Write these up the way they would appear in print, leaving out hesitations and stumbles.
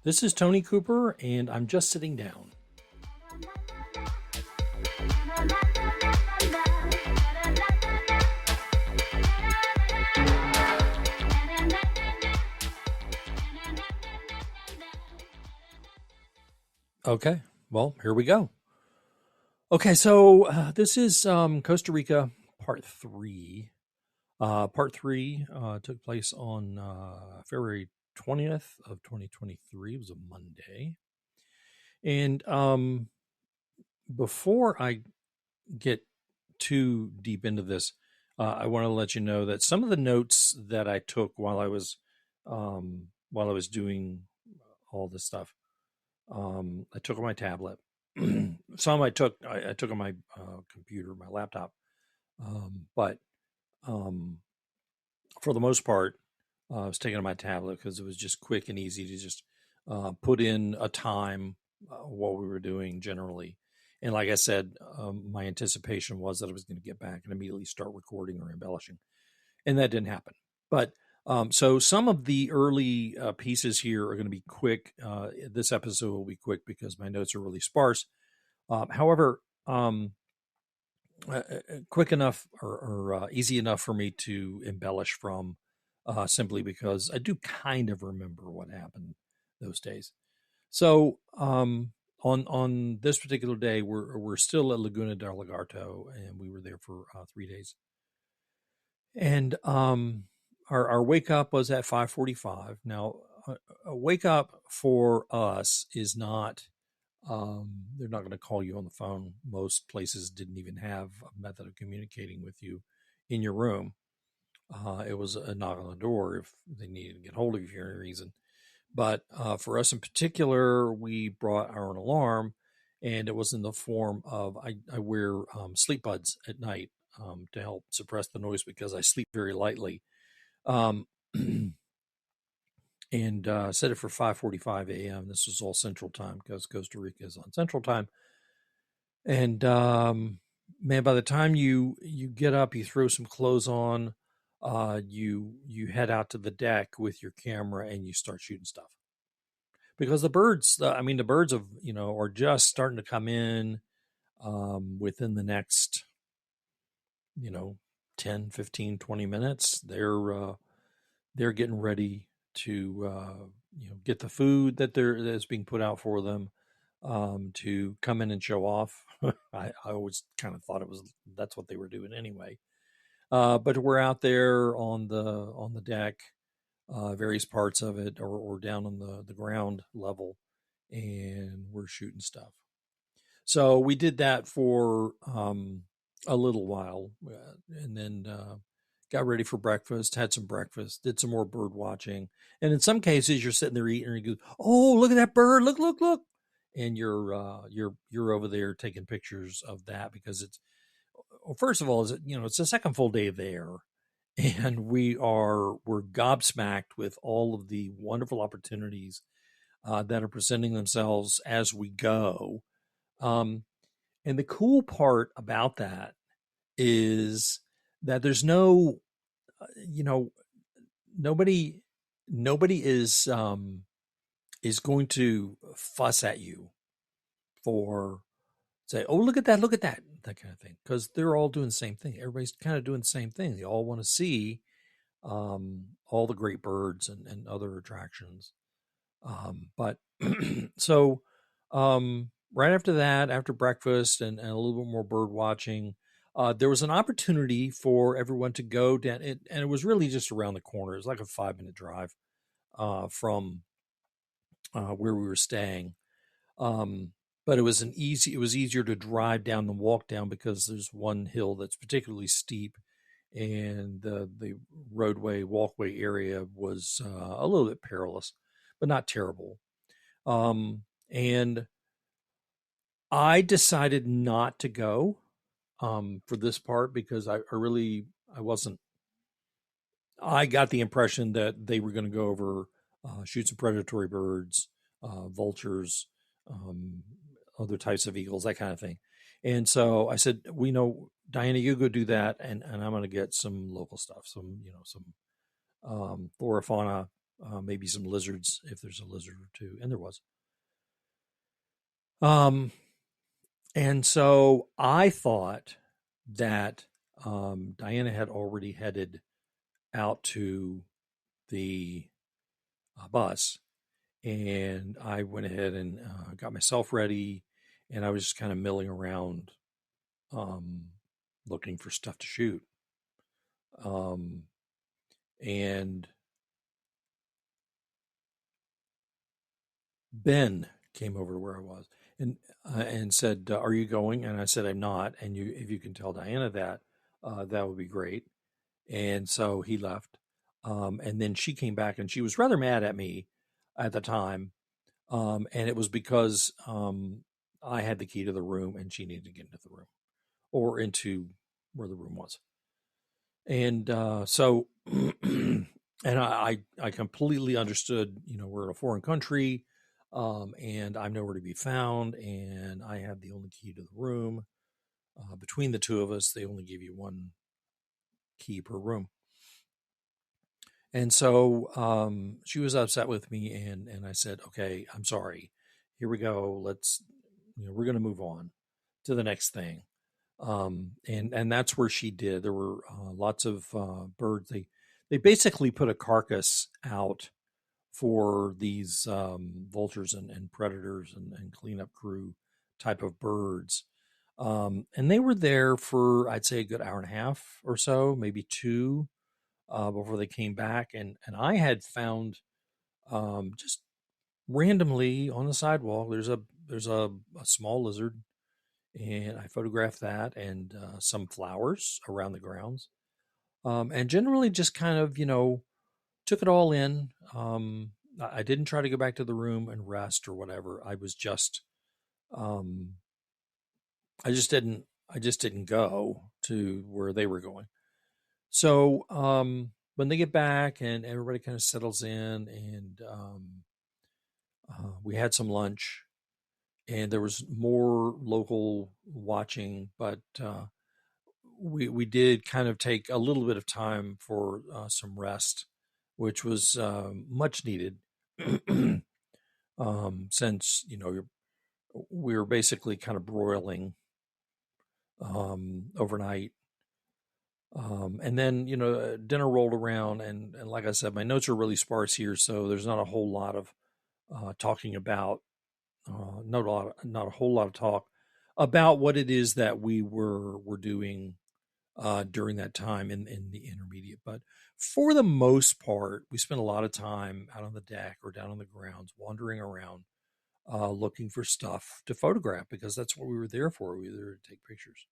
This is Tony Cooper, and I'm just sitting down. Okay, well, here we go. Okay, so this is Costa Rica Part 3. Part 3 took place on February 20th of 2023. It was a Monday. And before I get too deep into this, I want to let you know that some of the notes that I took while I was doing all this stuff, I took on my tablet. Some I took on my computer, my laptop, but um, for the most part, I was taking on my tablet because it was just quick and easy to just put in a time what we were doing generally. And like I said, my anticipation was that I was going to get back and immediately start recording or embellishing, and that didn't happen. But so some of the early pieces here are going to be quick. This episode will be quick because my notes are really sparse. However, quick enough or easy enough for me to embellish from, simply because I do kind of remember what happened those days. So on this particular day, we're still at Laguna del Lagarto, and we were there for 3 days. And our wake up was at 5:45. Now, a wake up for us is not. They're not going to call you on the phone. Most places didn't even have a method of communicating with you in your room. It was a knock on the door if they needed to get hold of you for any reason. But for us in particular, we brought our own alarm, and it was in the form of I wear sleep buds at night to help suppress the noise because I sleep very lightly. Um, and set it for 5:45 a.m. This was all Central Time because Costa Rica is on Central Time. And man, by the time you get up, you throw some clothes on, you head out to the deck with your camera and you start shooting stuff because the birds. The birds are just starting to come in within the next 10, 15, 20 minutes. They're getting ready to get the food that's being put out for them, to come in and show off. I always kind of thought that's what they were doing anyway. But we're out there on the deck, various parts of it, or down on the ground level, and we're shooting stuff. So we did that for a little while, and then got ready for breakfast, had some breakfast, did some more bird watching. And in some cases, you're sitting there eating, and you go, "Oh, look at that bird! Look, look, look!" And you're over there taking pictures of that because well, first of all, it's the second full day there, and we're gobsmacked with all of the wonderful opportunities that are presenting themselves as we go. Um, and the cool part about that is that there's no, you know, nobody is going to fuss at you for say, "Oh, look at that kind of thing," because they're all doing the same thing. Everybody's kind of doing the same thing. They all want to see all the great birds and other attractions. But so right after that, after breakfast and a little bit more bird watching, there was an opportunity for everyone to go down, and it was really just around the corner. It was like a 5-minute drive from where we were staying. Um, but it was easier to drive down than walk down because there's one hill that's particularly steep, and the roadway walkway area was a little bit perilous, but not terrible. And I decided not to go for this part because I wasn't. I got the impression that they were going to go over shoot some predatory birds, vultures, um, other types of eagles, that kind of thing. And so I said, "We know, Diana, you go do that, and I'm going to get some local stuff, some flora fauna maybe some lizards if there's a lizard or two, and there was. Um, and so I thought that Diana had already headed out to the bus, and I went ahead and got myself ready, and I was just kind of milling around, um, looking for stuff to shoot. Um, and Ben came over to where I was and said, "Are you going?" And I said, "I'm not." And if you can tell Diana that, that would be great. And so he left. And then she came back, and she was rather mad at me at the time. And it was because I had the key to the room, and she needed to get into the room or into where the room was. And so, and I completely understood. We're in a foreign country, and I'm nowhere to be found, and I have the only key to the room. Between the two of us, they only give you one key per room. And so she was upset with me, and I said, "Okay, I'm sorry. Here we go. We're going to move on to the next thing." And that's where she did. There were lots of birds. They basically put a carcass out for these vultures and predators and cleanup crew type of birds. And they were there for, I'd say, a good hour and a half or so, maybe two, before they came back. And I had found, just randomly on the sidewalk, there's a small lizard, and I photographed that and some flowers around the grounds, and generally just kind of took it all in. I didn't try to go back to the room and rest or whatever. Um, I just didn't go to where they were going. So when they get back and everybody kind of settles in, and we had some lunch, and there was more local watching, but we did kind of take a little bit of time for some rest, which was much needed, since we were basically kind of broiling overnight. And then dinner rolled around, and like I said, my notes are really sparse here, so there's not a whole lot of talking about, not a whole lot of talk about what it is that we were doing during that time in the intermediate. But for the most part, we spent a lot of time out on the deck or down on the grounds, wandering around, looking for stuff to photograph, because that's what we were there for. We were there to take pictures.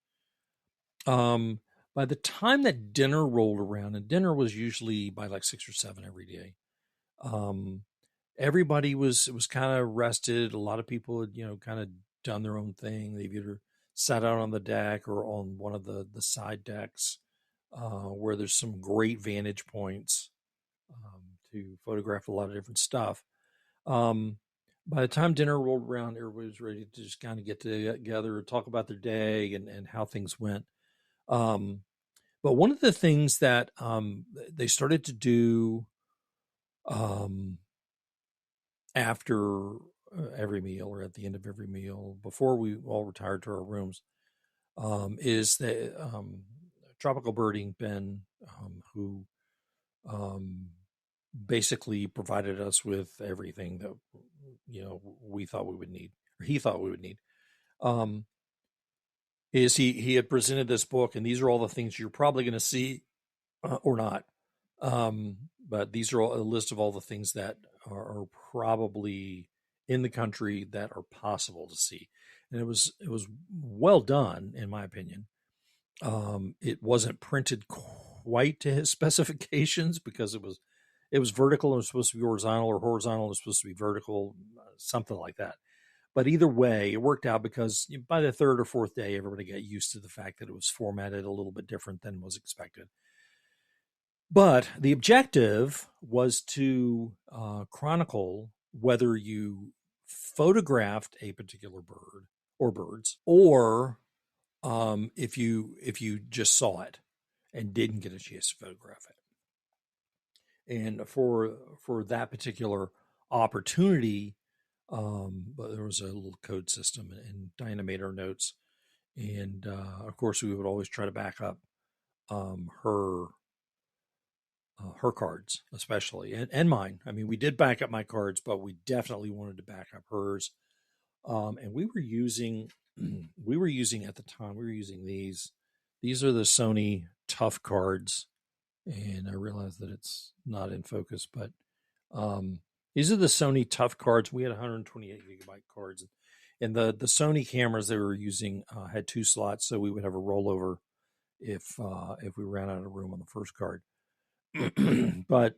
Um, by the time that dinner rolled around, and dinner was usually by like 6 or 7 every day, um, everybody was kind of rested. A lot of people had kind of done their own thing. They've either sat out on the deck or on one of the side decks, where there's some great vantage points, to photograph a lot of different stuff. Um, by the time dinner rolled around, everybody was ready to just kind of get together, talk about their day and how things went. Um, but one of the things that they started to do, um, after every meal or at the end of every meal, before we all retired to our rooms, is the tropical birding Ben, who um, basically provided us with everything that we thought we would need, or he thought we would need. Um, is he had presented this book, and these are all the things you're probably going to see, or not. But these are all a list of all the things that are probably in the country that are possible to see, and it was well done in my opinion. It wasn't printed quite to his specifications, because it was vertical and it was supposed to be horizontal, or horizontal and it was supposed to be vertical, something like that. But either way, it worked out, because by the third or fourth day, everybody got used to the fact that it was formatted a little bit different than was expected. But the objective was to chronicle whether you photographed a particular bird or birds, or if you just saw it and didn't get a chance to photograph it. And for that particular opportunity, but there was a little code system, and Diana made our notes, and of course we would always try to back up her her cards, especially, and mine. I mean, we did back up my cards, but we definitely wanted to back up hers. And we were using we were using at the time we were using these. These are the Sony Tough cards, and I realize that it's not in focus, but these are the Sony Tough cards. We had 128 gigabyte cards, and the Sony cameras they were using had 2 slots, so we would have a rollover if we ran out of room on the first card. But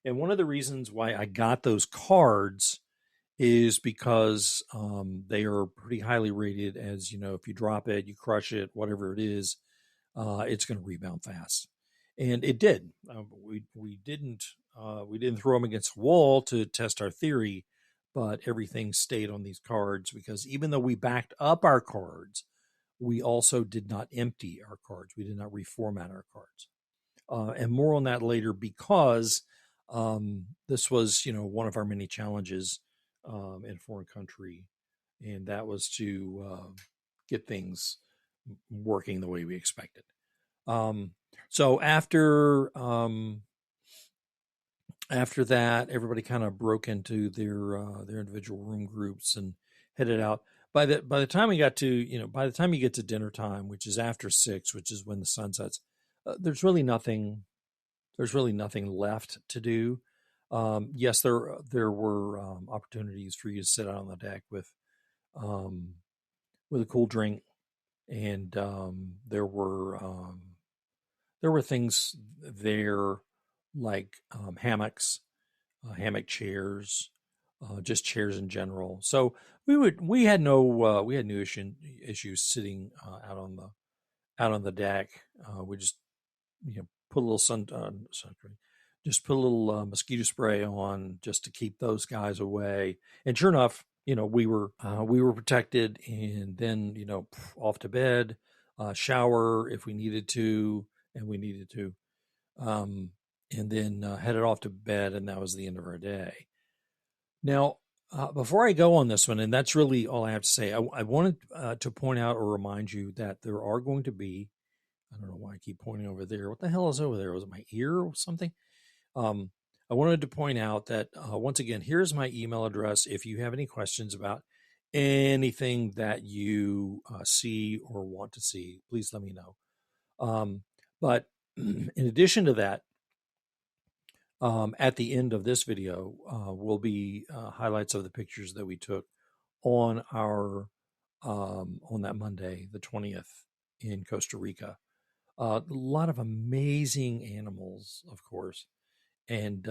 and one of the reasons why I got those cards is because they are pretty highly rated. As you know, if you drop it, you crush it, whatever it is, it's going to rebound fast, and it did. We didn't throw them against the wall to test our theory, but everything stayed on these cards because even though we backed up our cards, we also did not empty our cards. We did not reformat our cards. And more on that later because this was, one of our many challenges in a foreign country, and that was to get things working the way we expected. So after that, everybody kind of broke into their individual room groups and headed out. By the time we got to by the time you get to dinner time, which is after 6, which is when the sun sets, there's really nothing left to do. Yes, there were opportunities for you to sit out on the deck with a cool drink, and there were things there like hammocks, hammock chairs, just chairs in general. So we had no issues sitting out on the deck. We just put a little sunscreen, just put a little mosquito spray on just to keep those guys away. And sure enough, we were protected, and then off to bed, shower if we needed to, and we needed to, and then headed off to bed, and that was the end of our day. Now, before I go on this one, and that's really all I have to say, I wanted to point out or remind you that there are going to be, I don't know why I keep pointing over there. What the hell is over there? Was it my ear or something? I wanted to point out that once again, here's my email address. If you have any questions about anything that you see or want to see, please let me know. But in addition to that, at the end of this video will be highlights of the pictures that we took on our on that Monday, the 20th, in Costa Rica. A lot of amazing animals, of course, and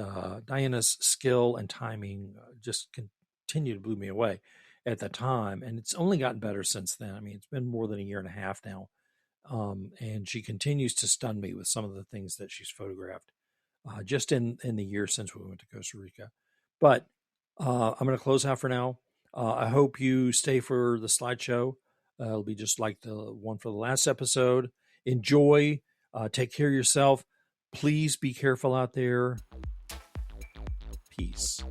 Diana's skill and timing just continued to blow me away at the time, and it's only gotten better since then. I mean, it's been more than a year and a half now, and she continues to stun me with some of the things that she's photographed just in the year since we went to Costa Rica. But I'm going to close out for now. I hope you stay for the slideshow. It'll be just like the one for the last episode. Enjoy. Take care of yourself. Please be careful out there. Peace.